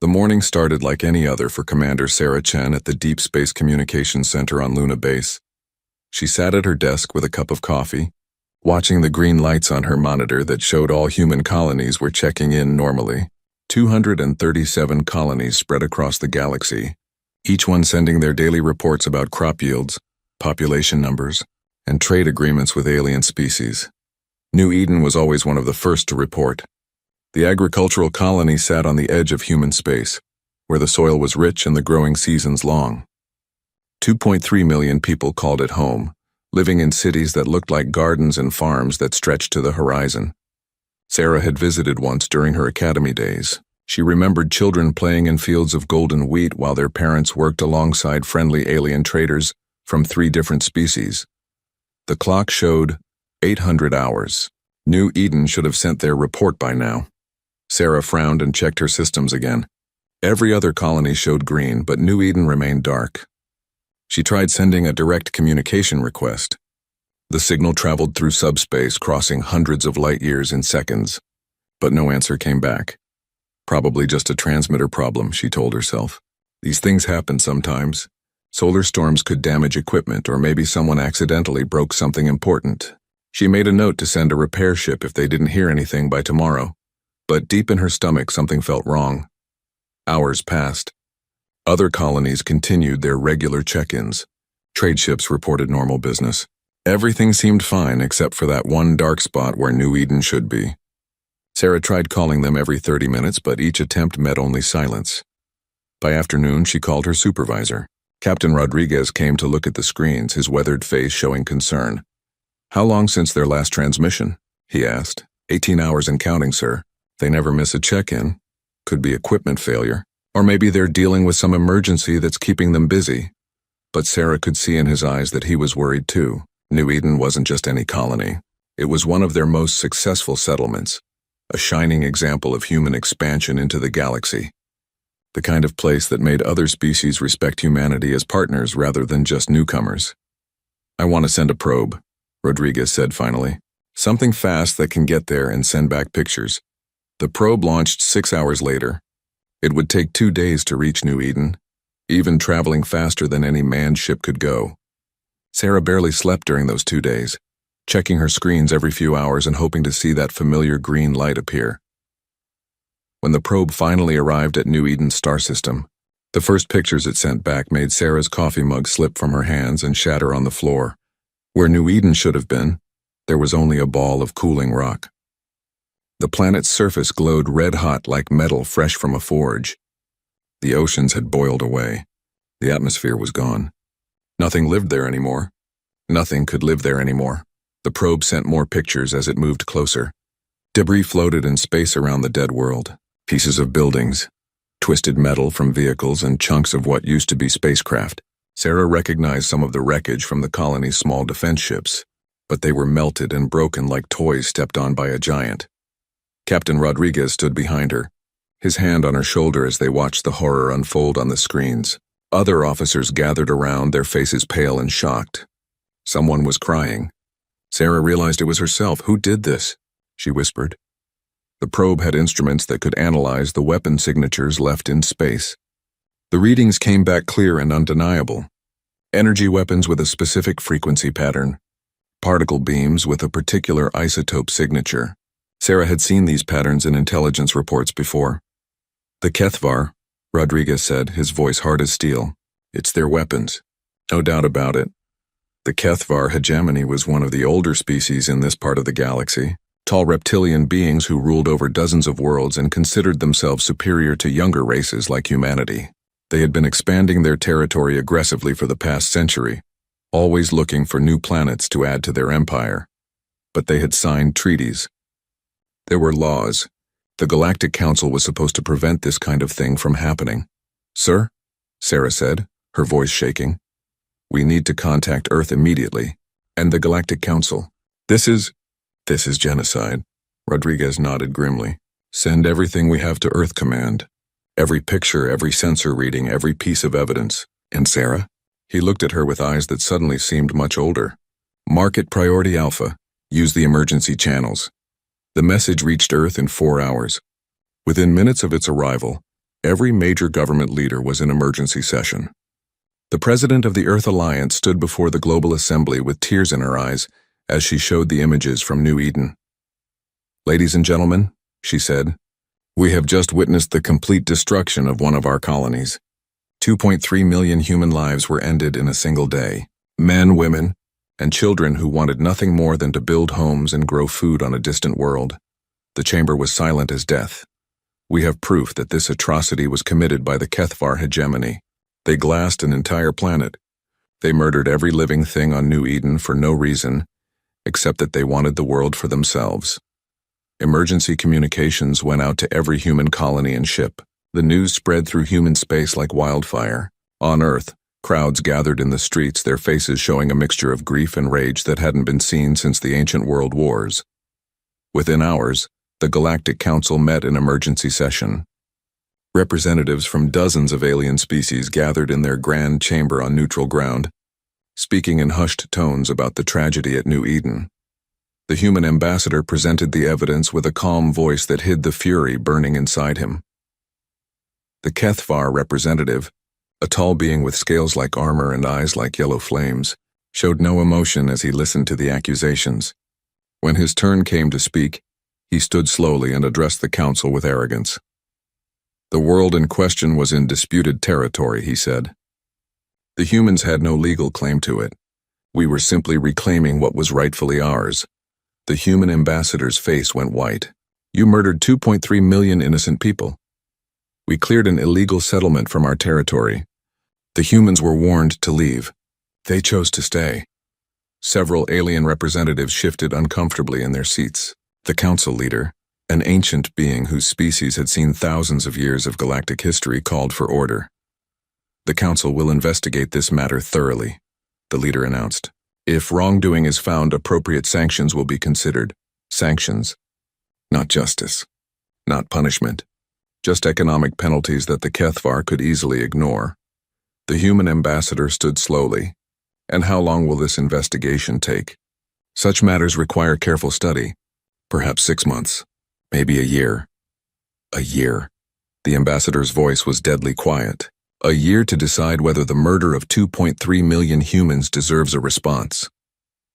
The morning started like any other for Commander Sarah Chen at the Deep Space Communications Center on Luna Base. She sat at her desk with a cup of coffee, watching the green lights on her monitor that showed all human colonies were checking in normally. 237 colonies spread across the galaxy, each one sending their daily reports about crop yields, population numbers, and trade agreements with alien species. New Eden was always one of the first to report. The agricultural colony sat on the edge of human space, where the soil was rich and the growing seasons long. 2.3 million people called it home, living in cities that looked like gardens and farms that stretched to the horizon. Sarah had visited once during her academy days. She remembered children playing in fields of golden wheat while their parents worked alongside friendly alien traders from 3 different species. The clock showed 800 hours. New Eden should have sent their report by now. Sarah frowned and checked her systems again. Every other colony showed green, but New Eden remained dark. She tried sending a direct communication request. The signal traveled through subspace, crossing hundreds of light years in seconds, but no answer came back. Probably just a transmitter problem, she told herself. These things happen sometimes. Solar storms could damage equipment, or maybe someone accidentally broke something important. She made a note to send a repair ship if they didn't hear anything by tomorrow, but deep in her stomach something felt wrong. Hours passed. Other colonies continued their regular check-ins. Trade ships reported normal business. Everything seemed fine except for that one dark spot where New Eden should be. Sarah tried calling them every 30 minutes, but each attempt met only silence. By afternoon, she called her supervisor. Captain Rodriguez came to look at the screens, his weathered face showing concern. "How long since their last transmission?" he asked. 18 hours and counting, sir. They never miss a check-in. Could be equipment failure. Or maybe they're dealing with some emergency that's keeping them busy." But Sarah could see in his eyes that he was worried too. New Eden wasn't just any colony. It was one of their most successful settlements, a shining example of human expansion into the galaxy. The kind of place that made other species respect humanity as partners rather than just newcomers. "I want to send a probe," Rodriguez said finally. "Something fast that can get there and send back pictures." The probe launched 6 hours later. It would take 2 days to reach New Eden, even traveling faster than any manned ship could go. Sarah barely slept during those 2 days, checking her screens every few hours and hoping to see that familiar green light appear. When the probe finally arrived at New Eden's star system, the first pictures it sent back made Sarah's coffee mug slip from her hands and shatter on the floor. Where New Eden should have been, there was only a ball of cooling rock. The planet's surface glowed red-hot like metal fresh from a forge. The oceans had boiled away. The atmosphere was gone. Nothing lived there anymore. Nothing could live there anymore. The probe sent more pictures as it moved closer. Debris floated in space around the dead world. Pieces of buildings, twisted metal from vehicles, and chunks of what used to be spacecraft. Sarah recognized some of the wreckage from the colony's small defense ships, but they were melted and broken like toys stepped on by a giant. Captain Rodriguez stood behind her, his hand on her shoulder as they watched the horror unfold on the screens. Other officers gathered around, their faces pale and shocked. Someone was crying. Sarah realized it was herself. "Who did this?" she whispered. The probe had instruments that could analyze the weapon signatures left in space. The readings came back clear and undeniable. Energy weapons with a specific frequency pattern. Particle beams with a particular isotope signature. Sarah had seen these patterns in intelligence reports before. "The Kethvar," Rodriguez said, his voice hard as steel. "It's their weapons. No doubt about it." The Kethvar hegemony was one of the older species in this part of the galaxy. Tall reptilian beings who ruled over dozens of worlds and considered themselves superior to younger races like humanity. They had been expanding their territory aggressively for the past century, always looking for new planets to add to their empire. But they had signed treaties. There were laws. The Galactic Council was supposed to prevent this kind of thing from happening. "Sir?" Sarah said, her voice shaking. "We need to contact Earth immediately, and the Galactic Council. This is genocide." Rodriguez nodded grimly. "Send everything we have to Earth Command. Every picture, every sensor reading, every piece of evidence." "And Sarah?" He looked at her with eyes that suddenly seemed much older. "Market Priority Alpha. Use the emergency channels." The message reached Earth in 4 hours. Within minutes of its arrival, Every major government leader was in emergency session. The president of the Earth Alliance stood before the global assembly with tears in her eyes as she showed the images from New Eden. "Ladies and gentlemen," she said, "we have just witnessed the complete destruction of one of our colonies. 2.3 million human lives were ended in a single day. Men, women, and children who wanted nothing more than to build homes and grow food on a distant world. The chamber was silent as death. We have proof that this atrocity was committed by the HFY hegemony. They glassed an entire planet. They murdered every living thing on New Eden for no reason, except that they wanted the world for themselves. Emergency communications went out to every human colony and ship. The news spread through human space like wildfire. On Earth, crowds gathered in the streets, their faces showing a mixture of grief and rage that hadn't been seen since the ancient world wars. Within hours, the Galactic Council met in emergency session. Representatives from dozens of alien species gathered in their grand chamber on neutral ground, speaking in hushed tones about the tragedy at New Eden. The human ambassador presented the evidence with a calm voice that hid the fury burning inside him. The HFY representative, a tall being with scales like armor and eyes like yellow flames, showed no emotion as he listened to the accusations. When his turn came to speak, he stood slowly and addressed the council with arrogance. "The world in question was in disputed territory," he said. "The humans had no legal claim to it. We were simply reclaiming what was rightfully ours." The human ambassador's face went white. "You murdered 2.3 million innocent people. We cleared an illegal settlement from our territory. The humans were warned to leave. They chose to stay." Several alien representatives shifted uncomfortably in their seats. The council leader, an ancient being whose species had seen thousands of years of galactic history, called for order. "The council will investigate this matter thoroughly," the leader announced. "If wrongdoing is found, appropriate sanctions will be considered." Sanctions, not justice, not punishment, just economic penalties that the HFY could easily ignore. The human ambassador stood slowly. "And how long will this investigation take?" "Such matters require careful study. Perhaps 6 months, maybe a year." "A year." The ambassador's voice was deadly quiet. "A year to decide whether the murder of 2.3 million humans deserves a response."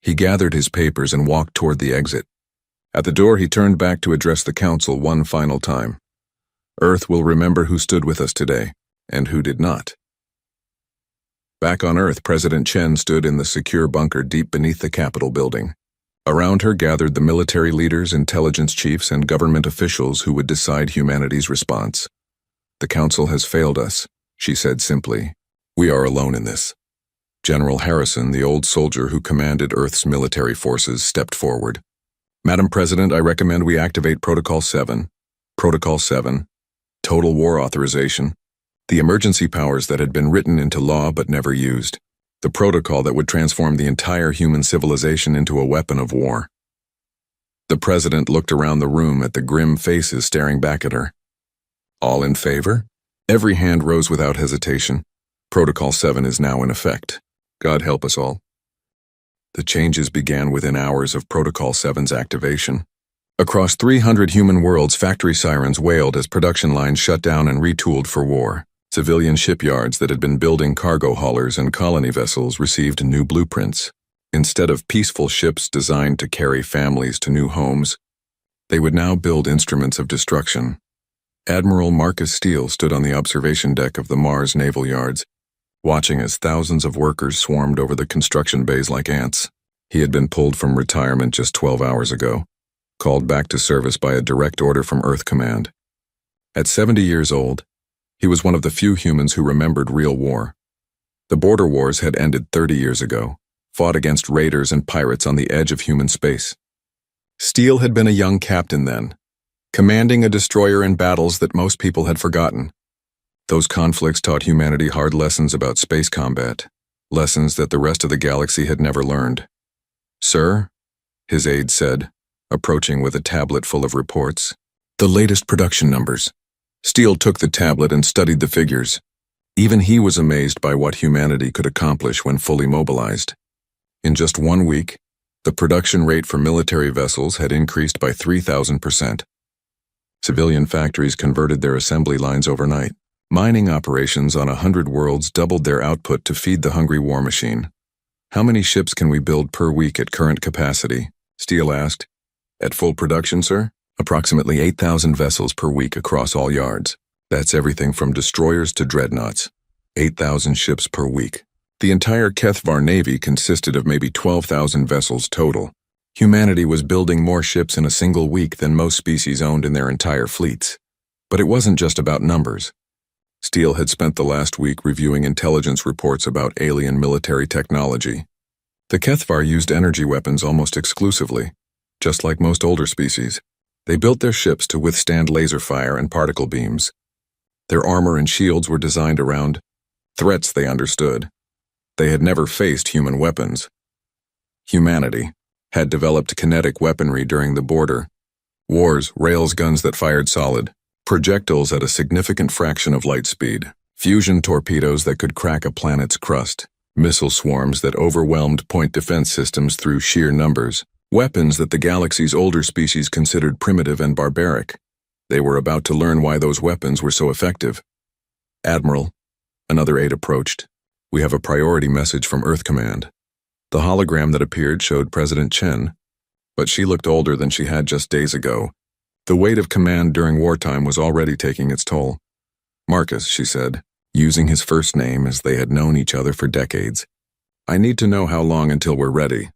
He gathered his papers and walked toward the exit. At the door, he turned back to address the council one final time. "Earth will remember who stood with us today, and who did not." Back on Earth, President Chen stood in the secure bunker deep beneath the Capitol building. Around her gathered the military leaders, intelligence chiefs, and government officials who would decide humanity's response. "The council has failed us," she said simply. "We are alone in this." General Harrison, the old soldier who commanded Earth's military forces, stepped forward. "Madam President, I recommend we activate Protocol 7. Protocol 7. Total war authorization. The emergency powers that had been written into law but never used. The protocol that would transform the entire human civilization into a weapon of war." The president looked around the room at the grim faces staring back at her. "All in favor?" Every hand rose without hesitation. Protocol 7 is now in effect. God help us all. The changes began within hours of Protocol 7's activation. Across 300 human worlds, factory sirens wailed as production lines shut down and retooled for war. Civilian shipyards that had been building cargo haulers and colony vessels received new blueprints. Instead of peaceful ships designed to carry families to new homes, they would now build instruments of destruction. Admiral Marcus Steele stood on the observation deck of the Mars naval yards, watching as thousands of workers swarmed over the construction bays like ants. He had been pulled from retirement just 12 hours ago, called back to service by a direct order from Earth Command. At 70 years old, he was one of the few humans who remembered real war. The border wars had ended 30 years ago, fought against raiders and pirates on the edge of human space. Steele had been a young captain then, commanding a destroyer in battles that most people had forgotten. Those conflicts taught humanity hard lessons about space combat, lessons that the rest of the galaxy had never learned. "Sir," his aide said, approaching with a tablet full of reports. "The latest production numbers." Steele took the tablet and studied the figures. Even he was amazed by what humanity could accomplish when fully mobilized. In just 1 week, the production rate for military vessels had increased by 3,000%. Civilian factories converted their assembly lines overnight. Mining operations on 100 worlds doubled their output to feed the hungry war machine. How many ships can we build per week at current capacity? Steele asked. At full production, sir? Approximately 8,000 vessels per week across all yards. That's everything from destroyers to dreadnoughts. 8,000 ships per week. The entire Kethvar Navy consisted of maybe 12,000 vessels total. Humanity was building more ships in a single week than most species owned in their entire fleets. But it wasn't just about numbers. Steele had spent the last week reviewing intelligence reports about alien military technology. The Kethvar used energy weapons almost exclusively, just like most older species. They built their ships to withstand laser fire and particle beams. Their armor and shields were designed around threats they understood. They had never faced human weapons. Humanity had developed kinetic weaponry during the border wars, rails guns that fired solid, projectiles at a significant fraction of light speed, fusion torpedoes that could crack a planet's crust, missile swarms that overwhelmed point defense systems through sheer numbers, weapons that the galaxy's older species considered primitive and barbaric. They were about to learn why those weapons were so effective. Admiral, another aide approached. We have a priority message from Earth Command. The hologram that appeared showed President Chen, but she looked older than she had just days ago. The weight of command during wartime was already taking its toll. Marcus, she said, using his first name as they had known each other for decades. I need to know how long until we're ready.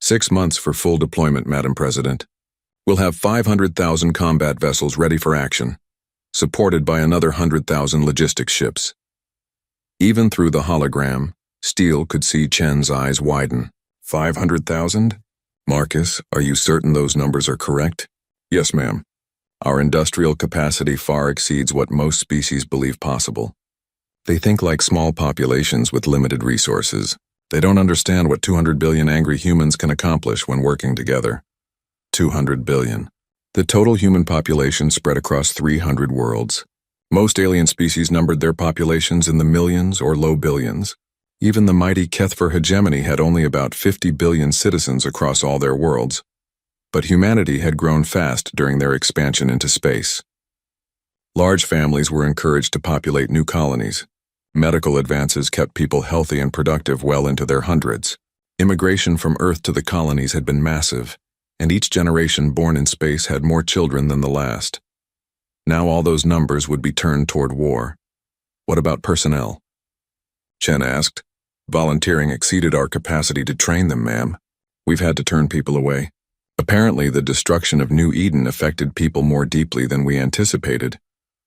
6 months for full deployment, Madam President. We'll have 500,000 combat vessels ready for action, supported by another 100,000 logistics ships. Even through the hologram, Steele could see Chen's eyes widen. 500,000? Marcus, are you certain those numbers are correct? Yes, ma'am. Our industrial capacity far exceeds what most species believe possible. They think like small populations with limited resources. They don't understand what 200 billion angry humans can accomplish when working together. 200 billion. The total human population spread across 300 worlds. Most alien species numbered their populations in the millions or low billions. Even the mighty Kethvar hegemony had only about 50 billion citizens across all their worlds. But humanity had grown fast during their expansion into space. Large families were encouraged to populate new colonies. Medical advances kept people healthy and productive well into their hundreds. Immigration from Earth to the colonies had been massive, and each generation born in space had more children than the last. Now all those numbers would be turned toward war. What about personnel? Chen asked. Volunteering exceeded our capacity to train them, ma'am. We've had to turn people away. Apparently, the destruction of New Eden affected people more deeply than we anticipated.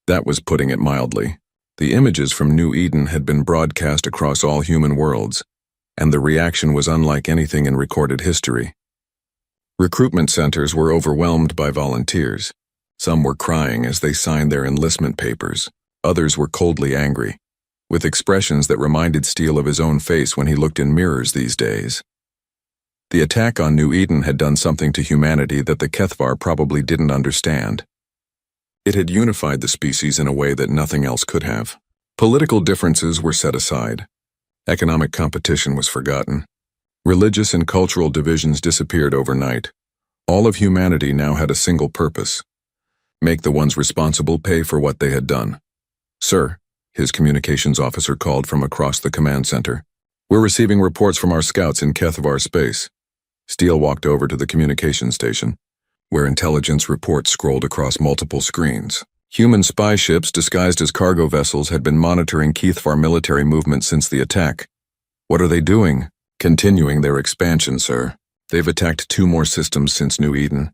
That was putting it mildly. The images from New Eden had been broadcast across all human worlds, and the reaction was unlike anything in recorded history. Recruitment centers were overwhelmed by volunteers. Some were crying as they signed their enlistment papers. Others were coldly angry, with expressions that reminded Steele of his own face when he looked in mirrors these days. The attack on New Eden had done something to humanity that the Kethvar probably didn't understand. It had unified the species in a way that nothing else could have. Political differences were set aside. Economic competition was forgotten. Religious and cultural divisions disappeared overnight. All of humanity now had a single purpose: make the ones responsible pay for what they had done. Sir, his communications officer called from across the command center. We're receiving reports from our scouts in Kethvar space. Steele walked over to the communications station, where intelligence reports scrolled across multiple screens. Human spy ships disguised as cargo vessels had been monitoring Kethvar military movement since the attack. What are they doing? Continuing their expansion, sir. They've attacked 2 more systems since New Eden.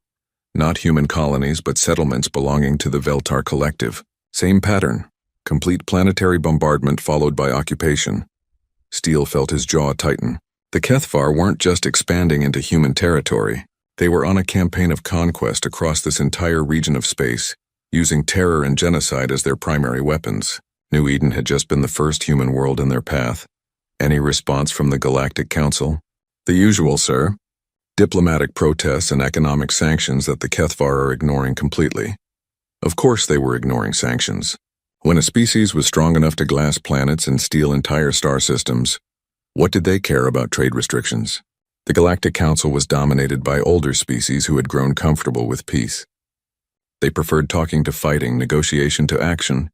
Not human colonies, but settlements belonging to the Veltar Collective. Same pattern. Complete planetary bombardment followed by occupation. Steele felt his jaw tighten. The Kethvar weren't just expanding into human territory. They were on a campaign of conquest across this entire region of space, using terror and genocide as their primary weapons. New Eden had just been the first human world in their path. Any response from the Galactic Council? The usual, sir. Diplomatic protests and economic sanctions that the Kethvar are ignoring completely. Of course they were ignoring sanctions. When a species was strong enough to glass planets and steal entire star systems, what did they care about trade restrictions? The Galactic Council was dominated by older species who had grown comfortable with peace. They preferred talking to fighting, negotiation to action.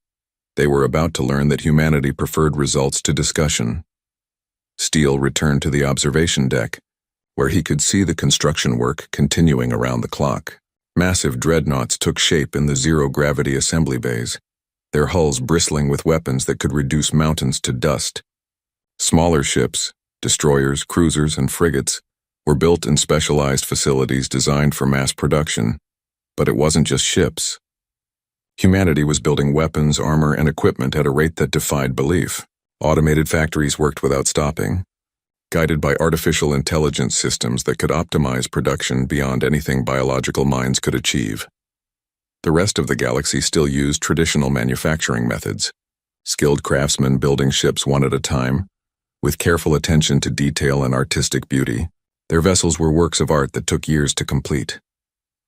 They were about to learn that humanity preferred results to discussion. Steele returned to the observation deck, where he could see the construction work continuing around the clock. Massive dreadnoughts took shape in the zero-gravity assembly bays, their hulls bristling with weapons that could reduce mountains to dust. Smaller ships, destroyers, cruisers, and frigates, were built in specialized facilities designed for mass production. But it wasn't just ships. Humanity was building weapons, armor, and equipment at a rate that defied belief. Automated factories worked without stopping, guided by artificial intelligence systems that could optimize production beyond anything biological minds could achieve. The rest of the galaxy still used traditional manufacturing methods, skilled craftsmen building ships one at a time, with careful attention to detail and artistic beauty. Their vessels were works of art that took years to complete.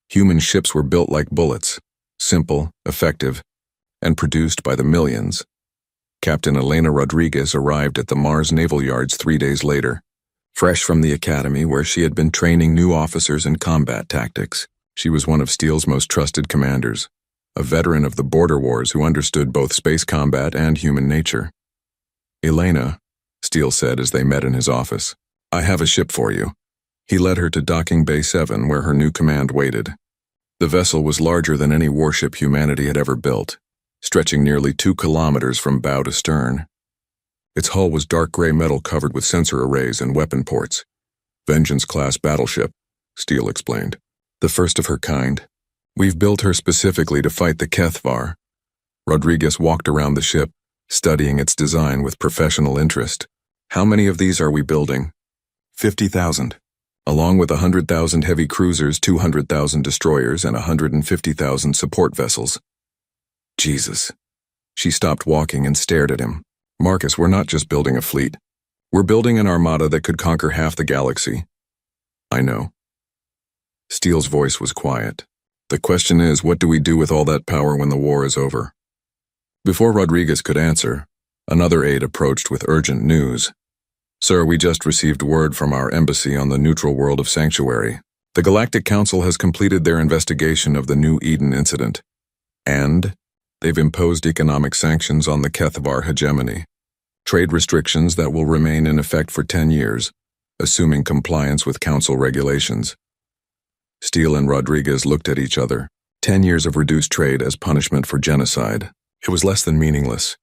Human ships were built like bullets, simple, effective, and produced by the millions. Captain Elena Rodriguez arrived at the Mars Naval Yards 3 days later, fresh from the academy where she had been training new officers in combat tactics. She was one of Steele's most trusted commanders, a veteran of the border wars who understood both space combat and human nature. "Elena," Steele said as they met in his office, "I have a ship for you." He led her to Docking Bay 7 where her new command waited. The vessel was larger than any warship humanity had ever built, stretching nearly 2 kilometers from bow to stern. Its hull was dark gray metal covered with sensor arrays and weapon ports. "Vengeance-class battleship," Steele explained. "The first of her kind. We've built her specifically to fight the Kethvar." Rodriguez walked around the ship, studying its design with professional interest. "How many of these are we building?" 50,000. Along with 100,000 heavy cruisers, 200,000 destroyers, and 150,000 support vessels. Jesus. She stopped walking and stared at him. "Marcus, we're not just building a fleet. We're building an armada that could conquer half the galaxy." "I know." Steele's voice was quiet. "The question is, what do we do with all that power when the war is over?" Before Rodriguez could answer, another aide approached with urgent news. "Sir, we just received word from our embassy on the neutral world of Sanctuary. The Galactic Council has completed their investigation of the New Eden incident, and they've imposed economic sanctions on the Kethvar hegemony, trade restrictions that will remain in effect for 10 years, assuming compliance with Council regulations." Steele and Rodriguez looked at each other. 10 years of reduced trade as punishment for genocide. It was less than meaningless.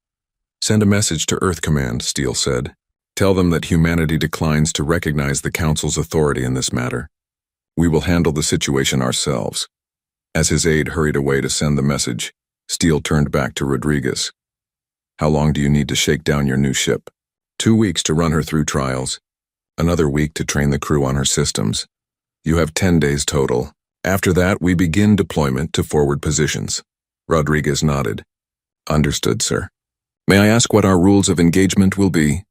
"Send a message to Earth Command," Steele said. "Tell them that humanity declines to recognize the Council's authority in this matter. We will handle the situation ourselves." As his aide hurried away to send the message, Steele turned back to Rodriguez. "How long do you need to shake down your new ship?" 2 weeks to run her through trials. Another week to train the crew on her systems. You have 10 days total. After that, we begin deployment to forward positions." Rodriguez nodded. "Understood, sir. May I ask what our rules of engagement will be?"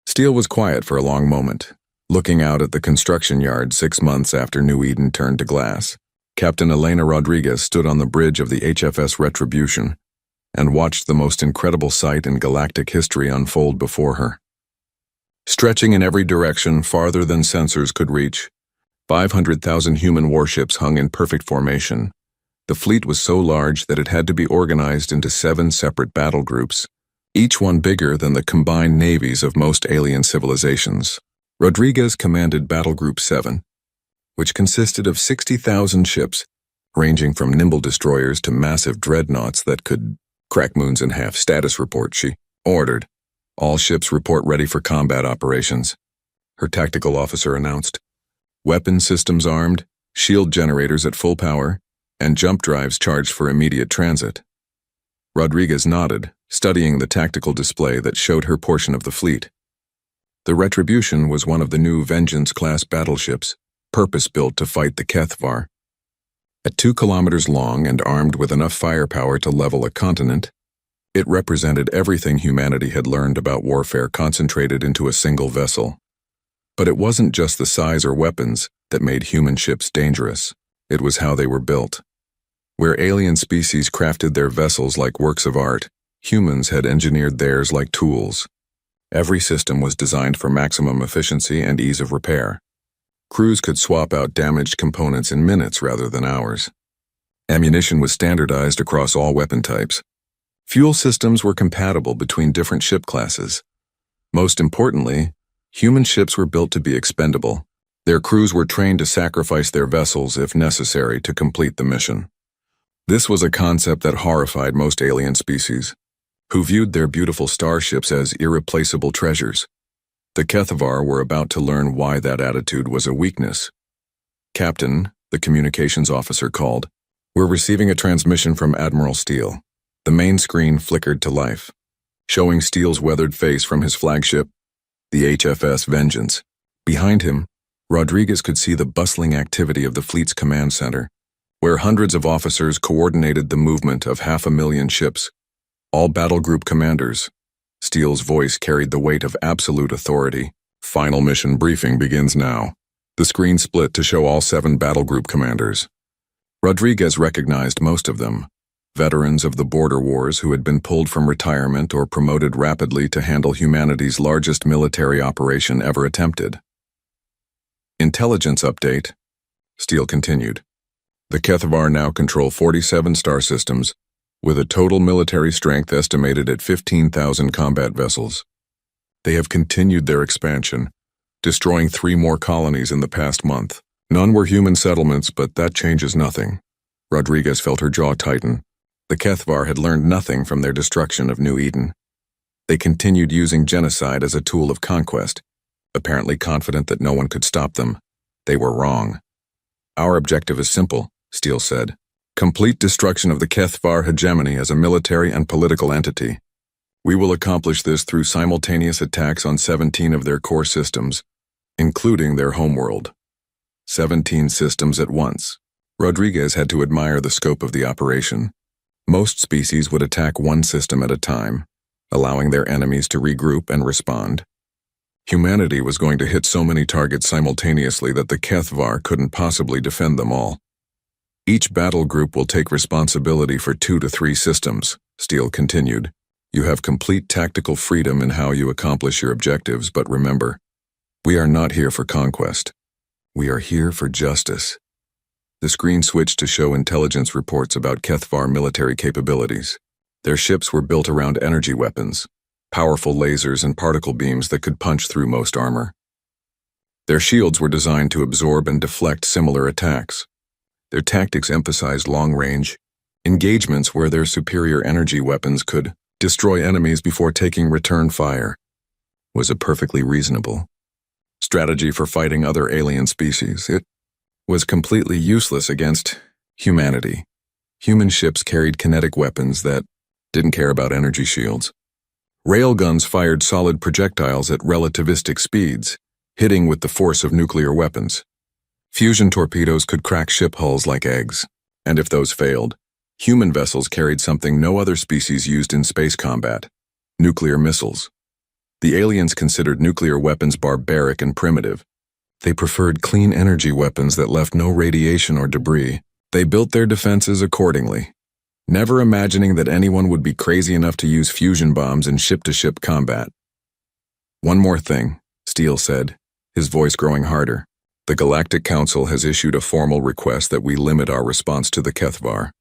Steele was quiet for a long moment, looking out at the construction yard 6 months after New Eden turned to glass. Captain Elena Rodriguez stood on the bridge of the HFS Retribution and watched the most incredible sight in galactic history unfold before her. Stretching in every direction farther than sensors could reach, 500,000 human warships hung in perfect formation. The fleet was so large that it had to be organized into 7 separate battle groups, each one bigger than the combined navies of most alien civilizations. Rodriguez commanded Battle Group 7, which consisted of 60,000 ships, ranging from nimble destroyers to massive dreadnoughts that could crack moons in half. "Status report," she ordered. "All ships report ready for combat operations," her tactical officer announced. "Weapon systems armed, shield generators at full power, and jump drives charged for immediate transit." Rodriguez nodded, studying the tactical display that showed her portion of the fleet. The Retribution was one of the new Vengeance-class battleships, purpose-built to fight the Kethvar. At 2 kilometers long and armed with enough firepower to level a continent, it represented everything humanity had learned about warfare concentrated into a single vessel. But it wasn't just the size or weapons that made human ships dangerous. It was how they were built. Where alien species crafted their vessels like works of art, humans had engineered theirs like tools. Every system was designed for maximum efficiency and ease of repair. Crews could swap out damaged components in minutes rather than hours. Ammunition was standardized across all weapon types. Fuel systems were compatible between different ship classes. Most importantly, human ships were built to be expendable. Their crews were trained to sacrifice their vessels if necessary to complete the mission. This was a concept that horrified most alien species, who viewed their beautiful starships as irreplaceable treasures. The Kethavar were about to learn why that attitude was a weakness. "Captain," the communications officer called, "we're receiving a transmission from Admiral Steele." The main screen flickered to life, showing Steele's weathered face from his flagship, the HFS Vengeance. Behind him, Rodriguez could see the bustling activity of the fleet's command center, where hundreds of officers coordinated the movement of 500,000 ships, all battle group commanders. Steele's voice carried the weight of absolute authority. "Final mission briefing begins now." The screen split to show all 7 battle group commanders. Rodriguez recognized most of them, veterans of the border wars who had been pulled from retirement or promoted rapidly to handle humanity's largest military operation ever attempted. "Intelligence update," Steele continued. "The Kethavar now control 47 star systems, with a total military strength estimated at 15,000 combat vessels. They have continued their expansion, destroying 3 more colonies in the past month. None were human settlements, but that changes nothing." Rodriguez felt her jaw tighten. The Kethavar had learned nothing from their destruction of New Eden. They continued using genocide as a tool of conquest, apparently confident that no one could stop them. They were wrong. "Our objective is simple," Steele said. "Complete destruction of the Kethavar hegemony as a military and political entity. We will accomplish this through simultaneous attacks on 17 of their core systems, including their homeworld. 17 systems at once." Rodriguez had to admire the scope of the operation. Most species would attack one system at a time, allowing their enemies to regroup and respond. Humanity was going to hit so many targets simultaneously that the Kethavar couldn't possibly defend them all. "Each battle group will take responsibility for 2 to 3 systems," Steele continued. "You have complete tactical freedom in how you accomplish your objectives, but remember, we are not here for conquest. We are here for justice." The screen switched to show intelligence reports about Kethavar military capabilities. Their ships were built around energy weapons, powerful lasers and particle beams that could punch through most armor. Their shields were designed to absorb and deflect similar attacks. Their tactics emphasized long-range engagements where their superior energy weapons could destroy enemies before taking return fire. Was a perfectly reasonable strategy for fighting other alien species. It was completely useless against humanity. Human ships carried kinetic weapons that didn't care about energy shields. Railguns fired solid projectiles at relativistic speeds, hitting with the force of nuclear weapons. Fusion torpedoes could crack ship hulls like eggs, and if those failed, human vessels carried something no other species used in space combat: nuclear missiles. The aliens considered nuclear weapons barbaric and primitive. They preferred clean energy weapons that left no radiation or debris. They built their defenses accordingly, never imagining that anyone would be crazy enough to use fusion bombs in ship-to-ship combat. "One more thing," Steele said, his voice growing harder. "The Galactic Council has issued a formal request that we limit our response to the Kethavar.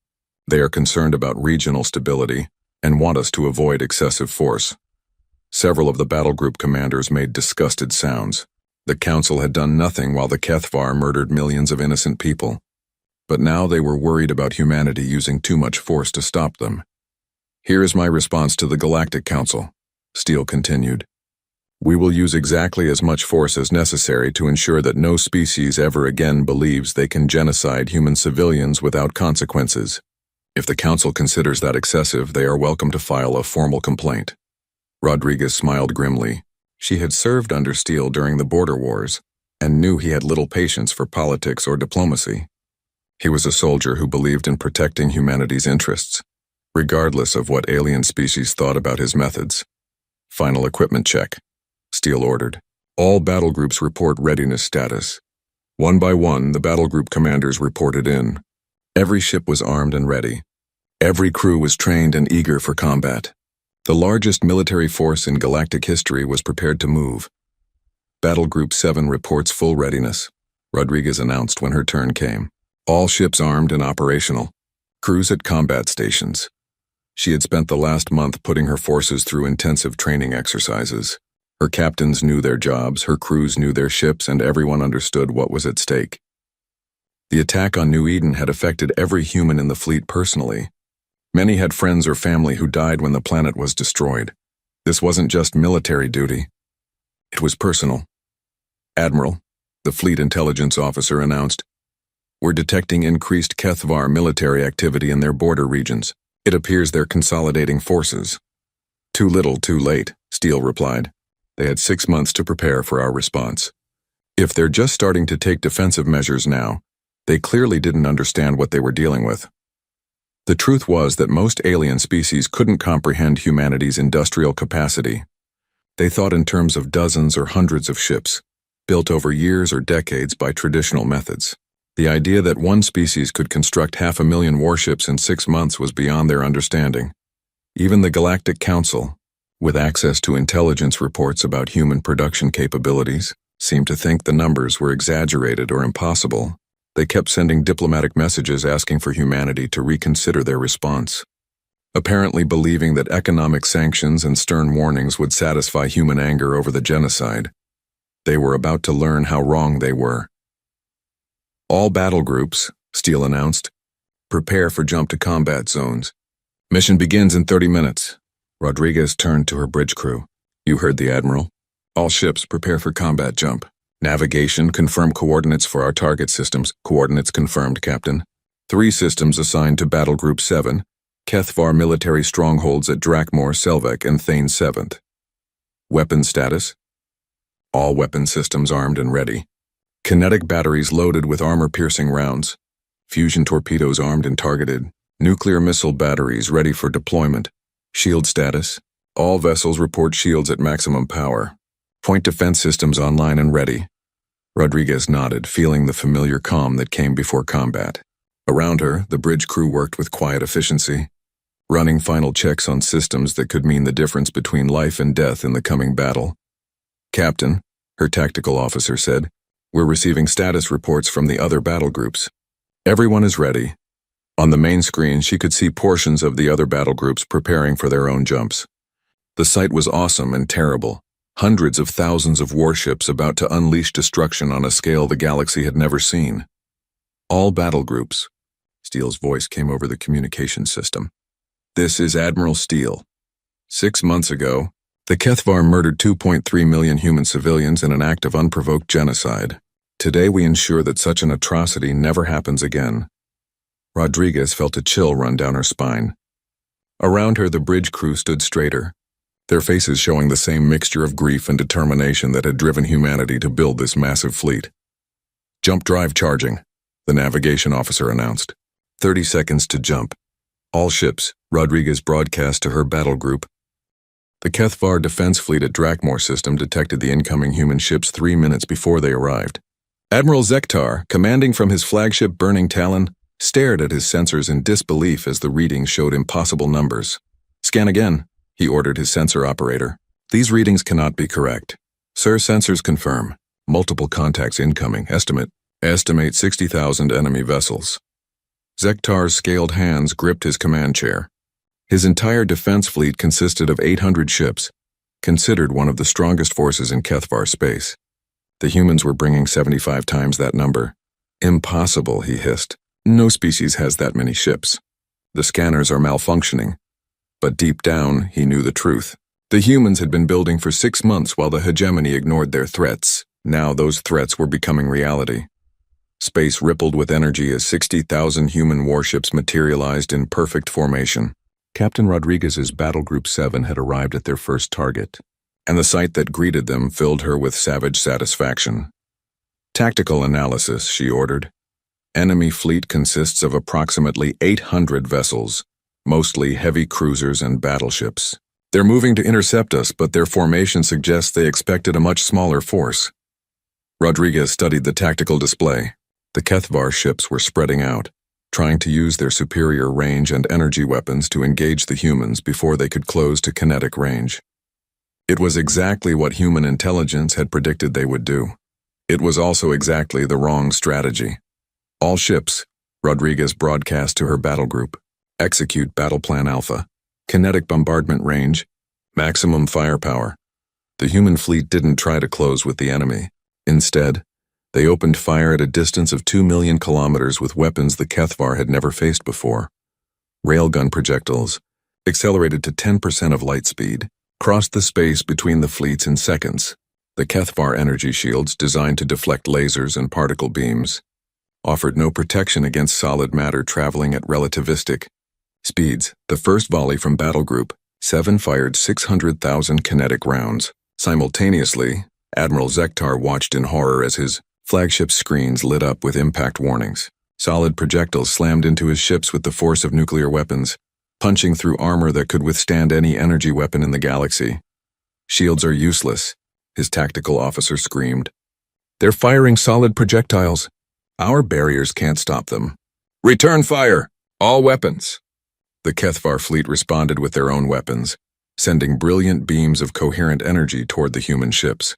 They are concerned about regional stability and want us to avoid excessive force." Several of the battle group commanders made disgusted sounds. The Council had done nothing while the Kethavar murdered millions of innocent people. But now they were worried about humanity using too much force to stop them. "Here is my response to the Galactic Council," Steele continued. "We will use exactly as much force as necessary to ensure that no species ever again believes they can genocide human civilians without consequences. If the Council considers that excessive, they are welcome to file a formal complaint." Rodriguez smiled grimly. She had served under Steele during the border wars and knew he had little patience for politics or diplomacy. He was a soldier who believed in protecting humanity's interests, regardless of what alien species thought about his methods. "Final equipment check," Steele ordered. "All battle groups report readiness status." One by one, the battle group commanders reported in. Every ship was armed and ready. Every crew was trained and eager for combat. The largest military force in galactic history was prepared to move. "Battle Group 7 reports full readiness," Rodriguez announced when her turn came. "All ships armed and operational. Crews at combat stations. She had spent the last month putting her forces through intensive training exercises. Her captains knew their jobs, her crews knew their ships, and everyone understood what was at stake. The attack on New Eden had affected every human in the fleet personally. Many had friends or family who died when the planet was destroyed. This wasn't just military duty. It was personal. Admiral, the fleet intelligence officer, announced, "We're detecting increased Kethvar military activity in their border regions. It appears they're consolidating forces." "Too little, too late," Steele replied. "They had 6 months to prepare for our response. If they're just starting to take defensive measures now, they clearly didn't understand what they were dealing with." The truth was that most alien species couldn't comprehend humanity's industrial capacity. They thought in terms of dozens or hundreds of ships, built over years or decades by traditional methods. The idea that one species could construct 500,000 warships in 6 months was beyond their understanding. Even the Galactic Council, with access to intelligence reports about human production capabilities, seemed to think the numbers were exaggerated or impossible. They kept sending diplomatic messages asking for humanity to reconsider their response, apparently believing that economic sanctions and stern warnings would satisfy human anger over the genocide. They were about to learn how wrong they were. "All battle groups," Steele announced, "prepare for jump to combat zones. Mission begins in 30 minutes. Rodriguez turned to her bridge crew. "You heard the Admiral. All ships prepare for combat jump. Navigation, confirm coordinates for our target systems." "Coordinates confirmed, Captain." 3 systems assigned to Battle Group 7, Kethvar military strongholds at Drakmor, Selvek, and Thane 7th. "Weapon status. All weapon systems armed and ready. Kinetic batteries loaded with armor-piercing rounds. Fusion torpedoes armed and targeted. Nuclear missile batteries ready for deployment. Shield status. All vessels report shields at maximum power. Point defense systems online and ready." Rodriguez nodded, feeling the familiar calm that came before combat. Around her, the bridge crew worked with quiet efficiency, running final checks on systems that could mean the difference between life and death in the coming battle. "Captain," her tactical officer said, "we're receiving status reports from the other battle groups. Everyone is ready." On the main screen, she could see portions of the other battle groups preparing for their own jumps. The sight was awesome and terrible. Hundreds of thousands of warships about to unleash destruction on a scale the galaxy had never seen. "All battle groups." Steele's voice came over the communication system. "This is Admiral Steele. 6 months ago, the Kethvar murdered 2.3 million human civilians in an act of unprovoked genocide. Today we ensure that such an atrocity never happens again." Rodriguez felt a chill run down her spine. Around her, the bridge crew stood straighter, their faces showing the same mixture of grief and determination that had driven humanity to build this massive fleet. "Jump drive charging," the navigation officer announced. 30 seconds to jump. "All ships," Rodriguez broadcast to her battle group. The Kethvar defense fleet at Drakmor system detected the incoming human ships 3 minutes before they arrived. Admiral Zektar, commanding from his flagship Burning Talon, stared at his sensors in disbelief as the readings showed impossible numbers. "Scan again," he ordered his sensor operator. "These readings cannot be correct." "Sir, sensors confirm. Multiple contacts incoming. Estimate 60,000 enemy vessels." Zektar's scaled hands gripped his command chair. His entire defense fleet consisted of 800 ships, considered one of the strongest forces in Kethvar space. The humans were bringing 75 times that number. "Impossible," he hissed. "No species has that many ships. The scanners are malfunctioning." But deep down, he knew the truth. The humans had been building for 6 months while the hegemony ignored their threats. Now those threats were becoming reality. Space rippled with energy as 60,000 human warships materialized in perfect formation. Captain Rodriguez's Battle Group 7 had arrived at their first target, and the sight that greeted them filled her with savage satisfaction. "Tactical analysis," she ordered. "Enemy fleet consists of approximately 800 vessels, mostly heavy cruisers and battleships. They're moving to intercept us, but their formation suggests they expected a much smaller force." Rodriguez studied the tactical display. The Kethvar ships were spreading out, trying to use their superior range and energy weapons to engage the humans before they could close to kinetic range. It was exactly what human intelligence had predicted they would do. It was also exactly the wrong strategy. "All ships, Rodriguez broadcast to her battle group. Execute Battle Plan Alpha. Kinetic bombardment range. Maximum firepower. The human fleet didn't try to close with the enemy. Instead, they opened fire at a distance of 2 million kilometers with weapons the Kethvar had never faced before. Railgun projectiles, accelerated to 10% of light speed, crossed the space between the fleets in seconds. The Kethvar energy shields, designed to deflect lasers and particle beams, offered no protection against solid matter traveling at relativistic speeds. The first volley from Battle Group 7 fired 600,000 kinetic rounds. Simultaneously, Admiral Zektar watched in horror as his flagship screens lit up with impact warnings. Solid projectiles slammed into his ships with the force of nuclear weapons, punching through armor that could withstand any energy weapon in the galaxy. "Shields are useless," his tactical officer screamed. "They're firing solid projectiles. Our barriers can't stop them. Return fire! All weapons!" The Kethvar fleet responded with their own weapons, sending brilliant beams of coherent energy toward the human ships.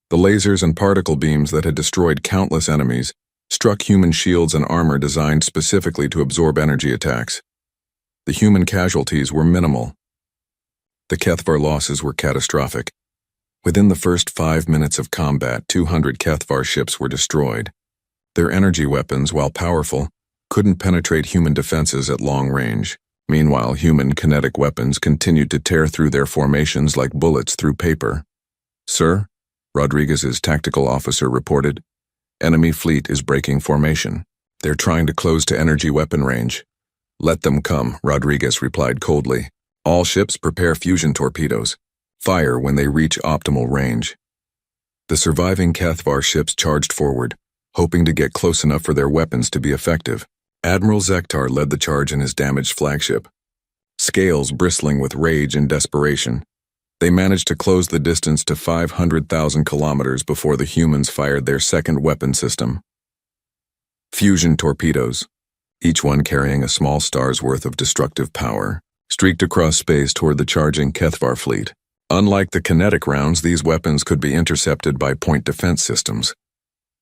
The lasers and particle beams that had destroyed countless enemies struck human shields and armor designed specifically to absorb energy attacks. The human casualties were minimal. The Kethvar losses were catastrophic. Within the first 5 minutes of combat, 200 Kethvar ships were destroyed. Their energy weapons, while powerful, couldn't penetrate human defenses at long range. Meanwhile, human kinetic weapons continued to tear through their formations like bullets through paper. "Sir," Rodriguez's tactical officer reported, "enemy fleet is breaking formation. They're trying to close to energy weapon range." "Let them come," Rodriguez replied coldly. "All ships prepare fusion torpedoes. Fire when they reach optimal range." The surviving Kethvar ships charged forward, hoping to get close enough for their weapons to be effective. Admiral Zektar led the charge in his damaged flagship. Scales bristling with rage and desperation, they managed to close the distance to 500,000 kilometers before the humans fired their second weapon system. Fusion torpedoes, each one carrying a small star's worth of destructive power, streaked across space toward the charging Kethvar fleet. Unlike the kinetic rounds, these weapons could be intercepted by point defense systems.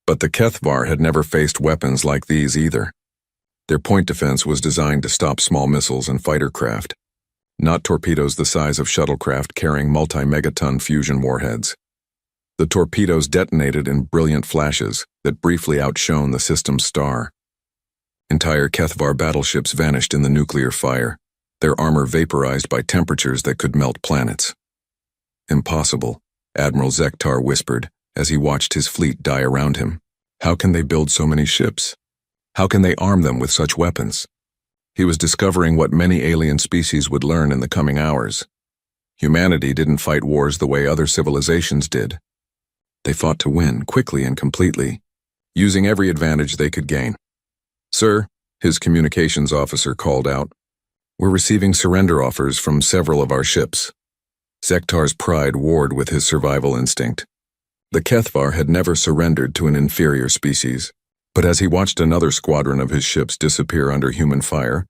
But the Kethvar had never faced weapons like these either. Their point defense was designed to stop small missiles and fighter craft, not torpedoes the size of shuttlecraft carrying multi-megaton fusion warheads. The torpedoes detonated in brilliant flashes that briefly outshone the system's star. Entire Kethvar battleships vanished in the nuclear fire, their armor vaporized by temperatures that could melt planets. "Impossible," Admiral Zektar whispered as he watched his fleet die around him. "How can they build so many ships? How can they arm them with such weapons?" He was discovering what many alien species would learn in the coming hours. Humanity didn't fight wars the way other civilizations did. They fought to win, quickly and completely, using every advantage they could gain. "Sir," his communications officer called out, "we're receiving surrender offers from several of our ships." Zektar's pride warred with his survival instinct. The Kethvar had never surrendered to an inferior species. But as he watched another squadron of his ships disappear under human fire,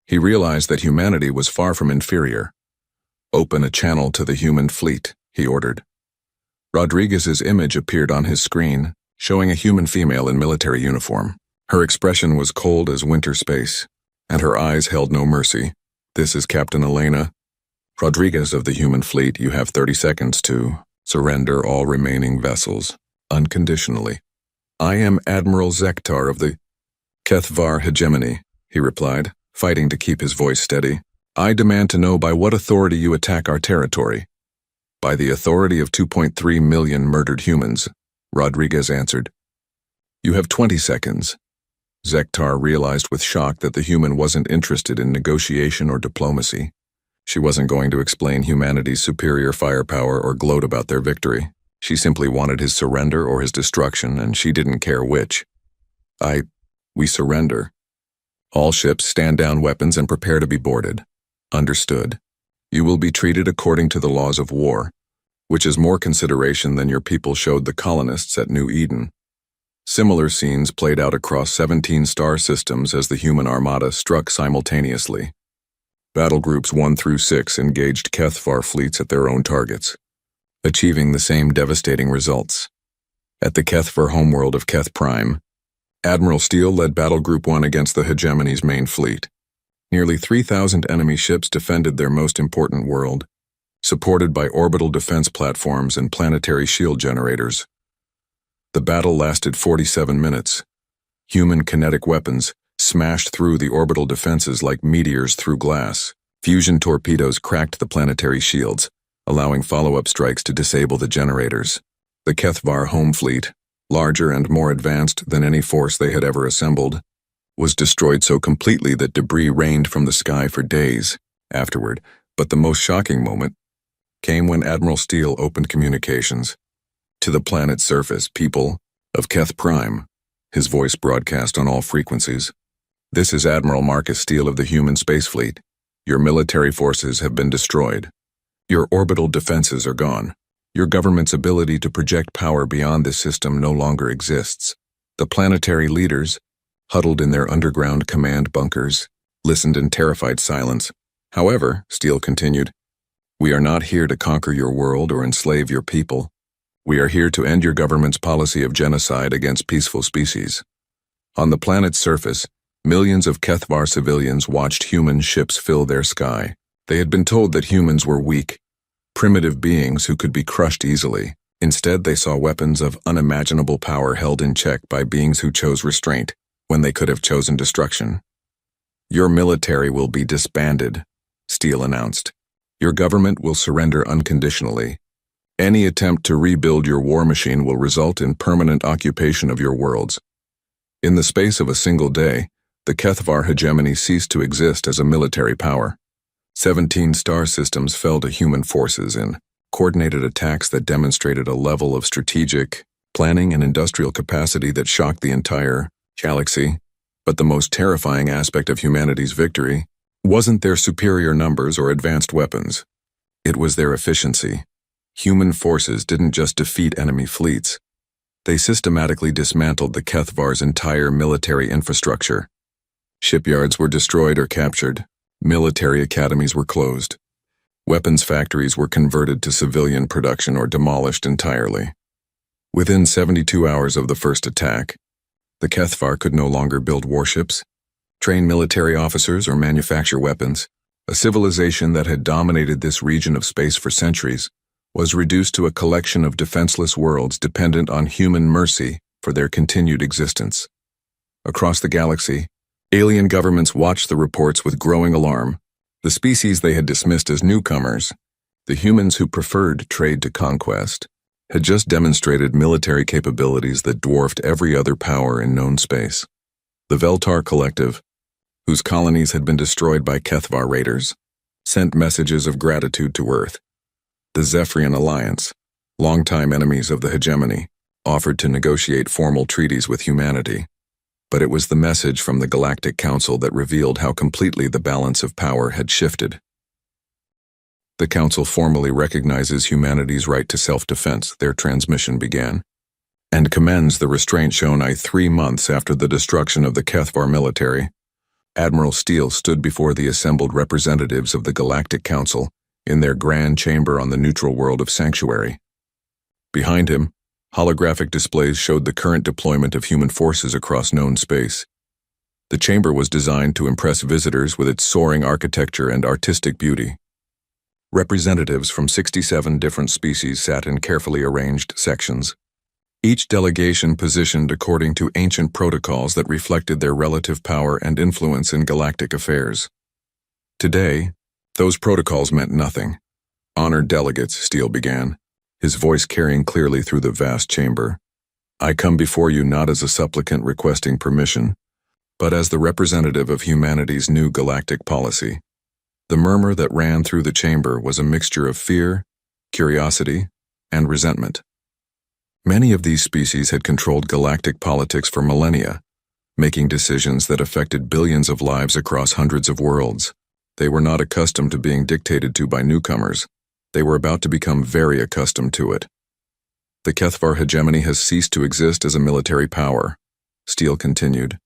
he realized that humanity was far from inferior. "Open a channel to the human fleet," he ordered. Rodriguez's image appeared on his screen, showing a human female in military uniform. Her expression was cold as winter space, and her eyes held no mercy. "This is Captain Elena Rodriguez of the human fleet. You have 30 seconds to surrender all remaining vessels, unconditionally." "I am Admiral Zektar of the Kethvar hegemony," he replied, fighting to keep his voice steady. "I demand to know by what authority you attack our territory." "By the authority of 2.3 million murdered humans," Rodriguez answered. "You have 20 seconds. Zektar realized with shock that the human wasn't interested in negotiation or diplomacy. She wasn't going to explain humanity's superior firepower or gloat about their victory. She simply wanted his surrender or his destruction, and she didn't care which. We surrender. All ships stand down weapons and prepare to be boarded." "Understood. You will be treated according to the laws of war, which is more consideration than your people showed the colonists at New Eden." Similar scenes played out across 17 star systems as the human armada struck simultaneously. Battle groups 1 through 6 engaged Kethvar fleets at their own targets, achieving the same devastating results. At the Kethvar homeworld of Keth Prime, Admiral Steele led Battle Group 1 against the hegemony's main fleet. Nearly 3,000 enemy ships defended their most important world, supported by orbital defense platforms and planetary shield generators. The battle lasted 47 minutes. Human kinetic weapons smashed through the orbital defenses like meteors through glass. Fusion torpedoes cracked the planetary shields, allowing follow-up strikes to disable the generators. The Kethvar home fleet, larger and more advanced than any force they had ever assembled, was destroyed so completely that debris rained from the sky for days afterward. But the most shocking moment came when Admiral Steele opened communications. To the planet's surface, people of Keth Prime, his voice broadcast on all frequencies. This is Admiral Marcus Steele of the human space fleet. Your military forces have been destroyed. Your orbital defenses are gone. Your government's ability to project power beyond this system no longer exists. The planetary leaders, huddled in their underground command bunkers, listened in terrified silence. However, Steele continued, we are not here to conquer your world or enslave your people. We are here to end your government's policy of genocide against peaceful species. On the planet's surface, millions of Kethvar civilians watched human ships fill their sky. They had been told that humans were weak, primitive beings who could be crushed easily. Instead, they saw weapons of unimaginable power held in check by beings who chose restraint when they could have chosen destruction. Your military will be disbanded, Steele announced. Your government will surrender unconditionally. Any attempt to rebuild your war machine will result in permanent occupation of your worlds. In the space of a single day, the Kethvar hegemony ceased to exist as a military power. 17 star systems fell to human forces in coordinated attacks that demonstrated a level of strategic planning and industrial capacity that shocked the entire galaxy. But the most terrifying aspect of humanity's victory wasn't their superior numbers or advanced weapons. It was their efficiency. Human forces didn't just defeat enemy fleets. They systematically dismantled the Kethvar's entire military infrastructure. Shipyards were destroyed or captured. Military academies were closed. Weapons factories were converted to civilian production or demolished entirely. Within 72 hours of the first attack, the Kethvar could no longer build warships, train military officers, or manufacture weapons. A civilization that had dominated this region of space for centuries was reduced to a collection of defenseless worlds dependent on human mercy for their continued existence. Across the galaxy, alien governments watched the reports with growing alarm. The species they had dismissed as newcomers, the humans who preferred trade to conquest, had just demonstrated military capabilities that dwarfed every other power in known space. The Veltar Collective, whose colonies had been destroyed by Kethvar raiders, sent messages of gratitude to Earth. The Zephyrian Alliance, longtime enemies of the hegemony, offered to negotiate formal treaties with humanity. But it was the message from the Galactic Council that revealed how completely the balance of power had shifted. The Council formally recognizes humanity's right to self-defense, their transmission began, and commends the restraint shown 3 months after the destruction of the Kethvar military. Admiral Steele stood before the assembled representatives of the Galactic Council in their grand chamber on the neutral world of Sanctuary. Behind him, holographic displays showed the current deployment of human forces across known space. The chamber was designed to impress visitors with its soaring architecture and artistic beauty. Representatives from 67 different species sat in carefully arranged sections, each delegation positioned according to ancient protocols that reflected their relative power and influence in galactic affairs. Today, those protocols meant nothing. Honored delegates, Steele began, his voice carrying clearly through the vast chamber. I come before you not as a supplicant requesting permission, but as the representative of humanity's new galactic policy. The murmur that ran through the chamber was a mixture of fear, curiosity, and resentment. Many of these species had controlled galactic politics for millennia, making decisions that affected billions of lives across hundreds of worlds. They were not accustomed to being dictated to by newcomers. They were about to become very accustomed to it. The Kethvar hegemony has ceased to exist as a military power, Steele continued.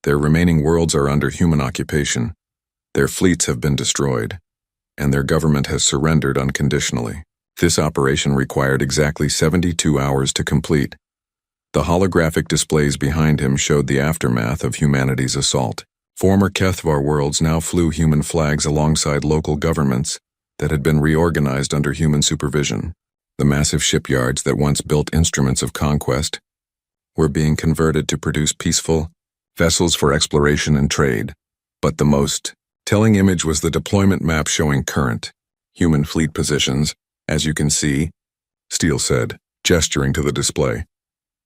Their remaining worlds are under human occupation. Their fleets have been destroyed, and their government has surrendered unconditionally. This operation required exactly 72 hours to complete. The holographic displays behind him showed the aftermath of humanity's assault. Former Kethvar worlds now flew human flags alongside local governments that had been reorganized under human supervision. The massive shipyards that once built instruments of conquest were being converted to produce peaceful vessels for exploration and trade. But the most telling image was the deployment map showing current human fleet positions. As you can see, Steele said, gesturing to the display,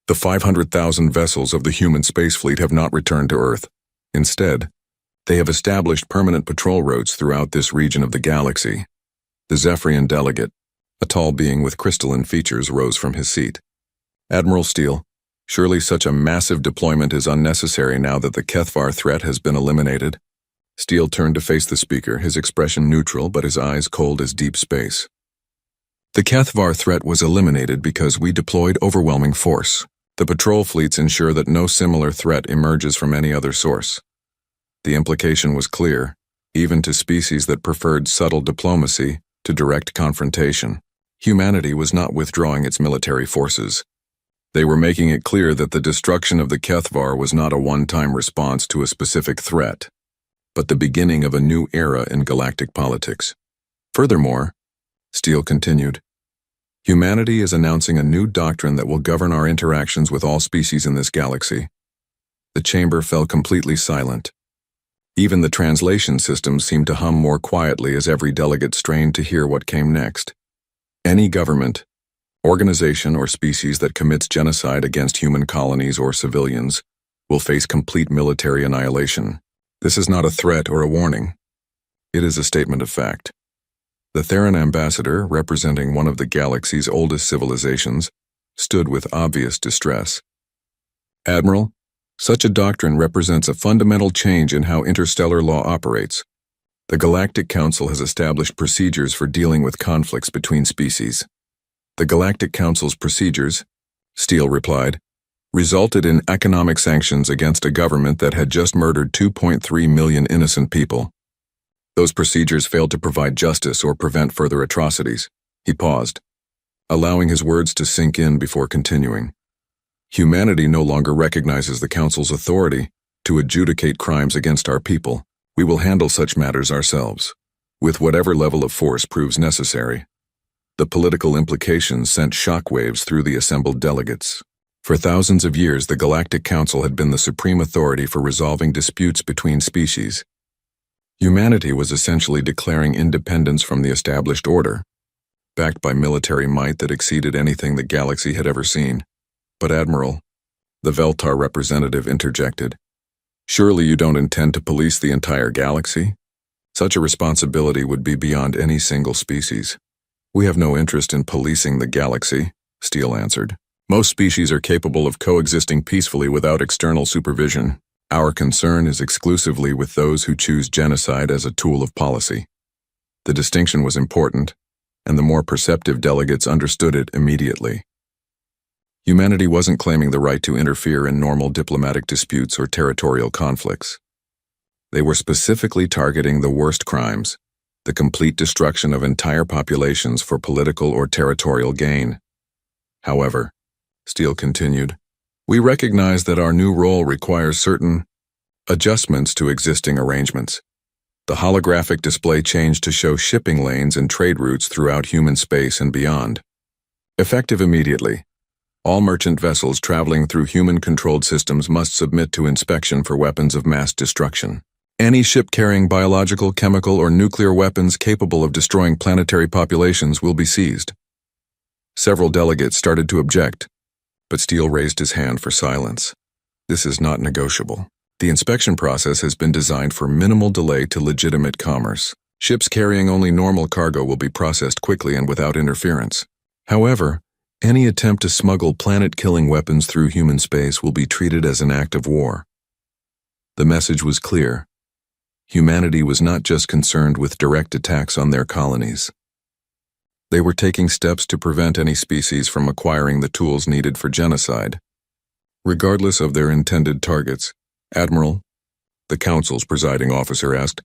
the 500,000 vessels of the human space fleet have not returned to Earth. Instead, they have established permanent patrol routes throughout this region of the galaxy. The Zephyrian delegate, a tall being with crystalline features, rose from his seat. Admiral Steele, surely such a massive deployment is unnecessary now that the Kethvar threat has been eliminated. Steele turned to face the speaker, his expression neutral but his eyes cold as deep space. The Kethvar threat was eliminated because we deployed overwhelming force. The patrol fleets ensure that no similar threat emerges from any other source. The implication was clear, even to species that preferred subtle diplomacy to direct confrontation. Humanity was not withdrawing its military forces. They were making it clear that the destruction of the Kethvar was not a one-time response to a specific threat, but the beginning of a new era in galactic politics. Furthermore, Steele continued, humanity is announcing a new doctrine that will govern our interactions with all species in this galaxy. The chamber fell completely silent. Even the translation system seemed to hum more quietly as every delegate strained to hear what came next. Any government, organization, or species that commits genocide against human colonies or civilians will face complete military annihilation. This is not a threat or a warning. It is a statement of fact. The Theran ambassador, representing one of the galaxy's oldest civilizations, stood with obvious distress. Admiral, such a doctrine represents a fundamental change in how interstellar law operates. The Galactic Council has established procedures for dealing with conflicts between species. The Galactic Council's procedures, Steele replied, resulted in economic sanctions against a government that had just murdered 2.3 million innocent people. Those procedures failed to provide justice or prevent further atrocities. He paused, allowing his words to sink in before continuing. Humanity no longer recognizes the Council's authority to adjudicate crimes against our people. We will handle such matters ourselves, with whatever level of force proves necessary. The political implications sent shockwaves through the assembled delegates. For thousands of years, the Galactic Council had been the supreme authority for resolving disputes between species. Humanity was essentially declaring independence from the established order, backed by military might that exceeded anything the galaxy had ever seen. But Admiral, the Veltar representative interjected, surely you don't intend to police the entire galaxy? Such a responsibility would be beyond any single species. We have no interest in policing the galaxy, Steele answered. Most species are capable of coexisting peacefully without external supervision. Our concern is exclusively with those who choose genocide as a tool of policy. The distinction was important, and the more perceptive delegates understood it immediately. Humanity wasn't claiming the right to interfere in normal diplomatic disputes or territorial conflicts. They were specifically targeting the worst crimes, the complete destruction of entire populations for political or territorial gain. However, Steele continued, we recognize that our new role requires certain adjustments to existing arrangements. The holographic display changed to show shipping lanes and trade routes throughout human space and beyond. Effective immediately, all merchant vessels traveling through human-controlled systems must submit to inspection for weapons of mass destruction. Any ship carrying biological, chemical, or nuclear weapons capable of destroying planetary populations will be seized. Several delegates started to object, but Steele raised his hand for silence. This is not negotiable. The inspection process has been designed for minimal delay to legitimate commerce. Ships carrying only normal cargo will be processed quickly and without interference. However, any attempt to smuggle planet-killing weapons through human space will be treated as an act of war. The message was clear. Humanity was not just concerned with direct attacks on their colonies. They were taking steps to prevent any species from acquiring the tools needed for genocide. Regardless of their intended targets, Admiral, the Council's presiding officer asked,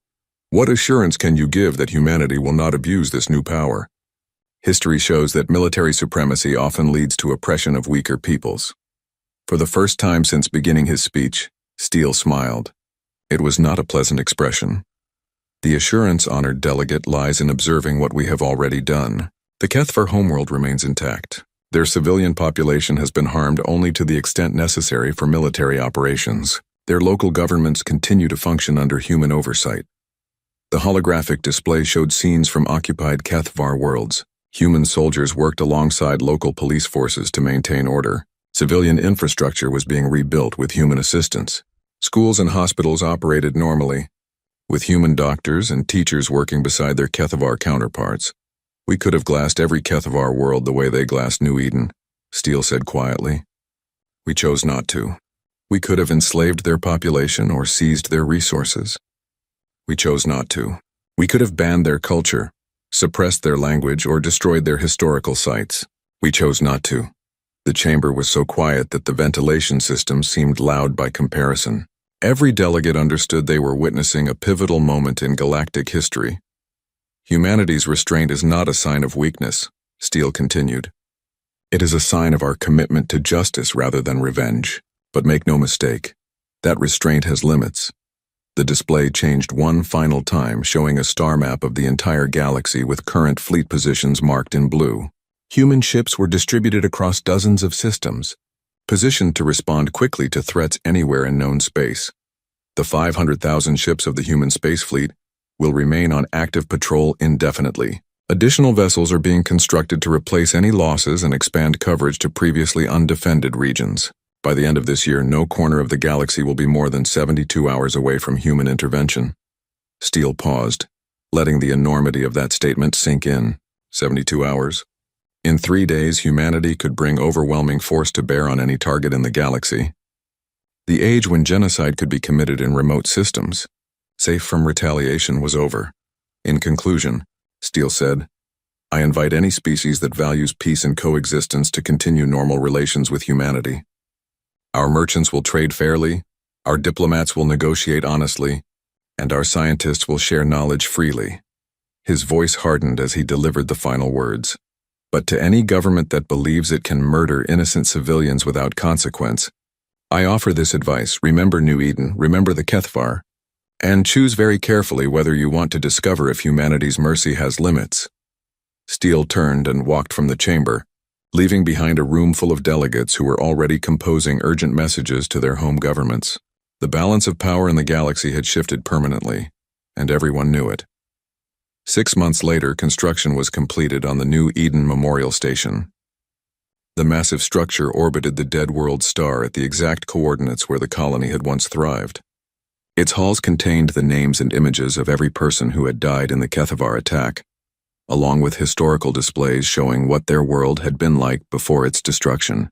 what assurance can you give that humanity will not abuse this new power? History shows that military supremacy often leads to oppression of weaker peoples. For the first time since beginning his speech, Steele smiled. It was not a pleasant expression. The assurance, honored delegate, lies in observing what we have already done. The Kethvar homeworld remains intact. Their civilian population has been harmed only to the extent necessary for military operations. Their local governments continue to function under human oversight. The holographic display showed scenes from occupied Kethvar worlds. Human soldiers worked alongside local police forces to maintain order. Civilian infrastructure was being rebuilt with human assistance. Schools and hospitals operated normally, with human doctors and teachers working beside their Kethvar counterparts. We could have glassed every Kethvar world the way they glassed New Eden, Steele said quietly. We chose not to. We could have enslaved their population or seized their resources. We chose not to. We could have banned their culture, suppressed their language, or destroyed their historical sites. We chose not to. The chamber was so quiet that the ventilation system seemed loud by comparison. Every delegate understood they were witnessing a pivotal moment in galactic history. Humanity's restraint is not a sign of weakness, Steele continued. It is a sign of our commitment to justice rather than revenge. But make no mistake, that restraint has limits. The display changed one final time, showing a star map of the entire galaxy with current fleet positions marked in blue. Human ships were distributed across dozens of systems, positioned to respond quickly to threats anywhere in known space. The 500,000 ships of the human space fleet will remain on active patrol indefinitely. Additional vessels are being constructed to replace any losses and expand coverage to previously undefended regions. By the end of this year, no corner of the galaxy will be more than 72 hours away from human intervention. Steele paused, letting the enormity of that statement sink in. 72 hours? In 3 days, humanity could bring overwhelming force to bear on any target in the galaxy. The age when genocide could be committed in remote systems, safe from retaliation, was over. In conclusion, Steele said, I invite any species that values peace and coexistence to continue normal relations with humanity. Our merchants will trade fairly, our diplomats will negotiate honestly, and our scientists will share knowledge freely. His voice hardened as he delivered the final words. But to any government that believes it can murder innocent civilians without consequence, I offer this advice: remember New Eden, remember the Kethvar, and choose very carefully whether you want to discover if humanity's mercy has limits. Steele turned and walked from the chamber, leaving behind a room full of delegates who were already composing urgent messages to their home governments. The balance of power in the galaxy had shifted permanently, and everyone knew it. 6 months later, construction was completed on the New Eden Memorial Station. The massive structure orbited the dead world star at the exact coordinates where the colony had once thrived. Its halls contained the names and images of every person who had died in the Kethvar attack, along with historical displays showing what their world had been like before its destruction.